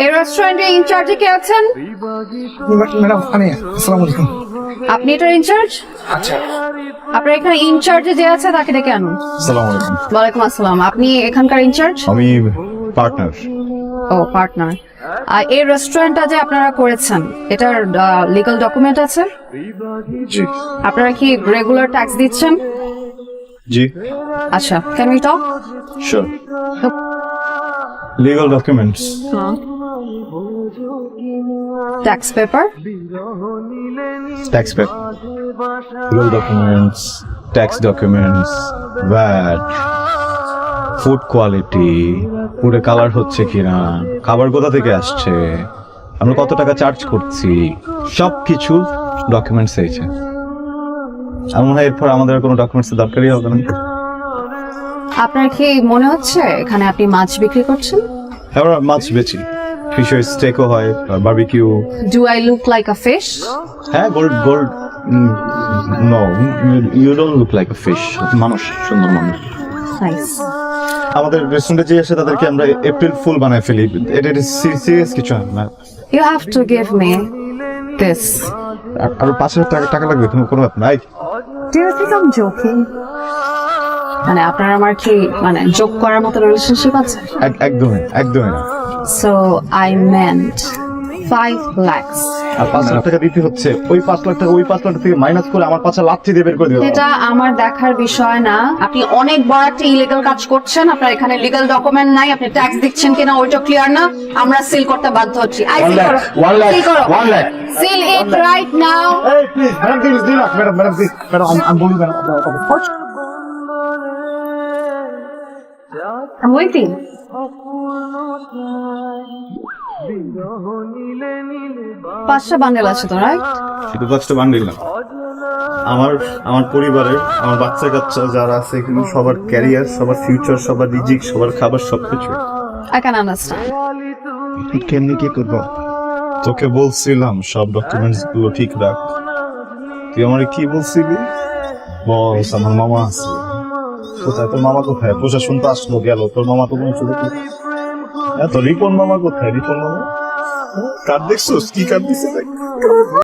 এই রেস্টুরেন্টের ইনচার্জে কে আছেন? ম্যাডাম আমি। আসসালামু আলাইকুম। আপনি এটার ইনচার্জ? আচ্ছা। আপনার এখানে ইনচার্জে যে আছে তাকে ডেকে আনুন। আসসালামু আলাইকুম। ওয়ালাইকুম আসসালাম। আপনি এখানকার ইনচার্জ? আমি পার্টনার। ও পার্টনার। আর এই রেস্টুরেন্টটা যে আপনারা করেছেন এটার লিগ্যাল ডকুমেন্ট আছে? জি। আপনারা কি রেগুলার ট্যাক্স দিচ্ছেন? জি। আচ্ছা, can we talk? Sure. Legal documents. Tax paper? Tax paper, legal documents, tax documents, VAT, food quality, ফুডে কালার হচ্ছে কিনা, খাবার কোথা থেকে আসছে, আমরা কত টাকা চার্জ করছি, সব কিছু ডকুমেন্টস হয়েছে। আমার মনে হয় এরপর আমাদের আর কোনো ডকুমেন্টস দরকারই হবে না। আপনার কি মনে হচ্ছে এখানে আপনি মাছ বিক্রি করছেন? আমরা মাছ বেচি, ফিশের স্টেকও হয়, barbecue. Do I look like a fish? হ্যাঁ, gold gold. No, you don't look like a fish. মানুষ, সুন্দর মানুষ। নাইস। আমাদের রেস্টুরেন্টে যে আসে তাদেরকে আমরা এপ্রিল ফুল বানায় ফেলি। এটা সিরিয়াস কিছু না। You have to give me this. আর 5,000 টাকা লাগবে, তুমি কোনো ব্যাপার নাই। Do you think I'm joking? মানে আপনার আমার কি মানে জোক করার মতো রিলেশনশিপ আছে? একদমই একদমই না। So I meant 5 lakhs. আর 5,000 টাকা দিতে হচ্ছে, ওই 5 লাখ টাকা ওই 5 লাখ থেকে মাইনাস করে আমার 5 লাথি দিয়ে বের করে দিও। এটা আমার দেখার বিষয় না। আপনি অনেক বড় একটা ইলিগাল কাজ করছেন। আপনার এখানে লিগ্যাল ডকুমেন্ট নাই, আপনি ট্যাক্স দিচ্ছেন কিনা ওইটা ক্লিয়ার না। আমরা সিল করতে বাধ্য হচ্ছি। আই সিল করো। 1 লাখ। সিল ইট রাইট নাও। এই প্লিজ ম্যাডাম, প্লিজ দিন ম্যাডাম, ম্যাডাম প্লিজ, ম্যাডাম আমি বলি ম্যাডাম। I'm waiting. পাঁচটা বান্ডেল আছে তো, রাইট? শুধু 5টা বান্ডিল না, আমার পরিবারের, আমার বাচ্চা কাচ্চা যারা আছে এখানে সবার ক্যারিয়ার, সবার ফিউচার, সবার রিজিক, সবার খাবার, সবকিছু। I can understand. কেমনি কি করবো? তোকে বলছিলাম সব ডকুমেন্টস গুলো ঠিক রাখ। তুই আমারে কি বলছিলি? বস আমার মামা আছে। কোথায় তোর মামা? কোথায়? প্রশাসন তো আসলো গেল, তোর মামা তো কোনো শুধু তো রিপন মামা কোথায়? রিপন মামা কার্ড দেখছোস? কি কার্ড দিচ্ছে?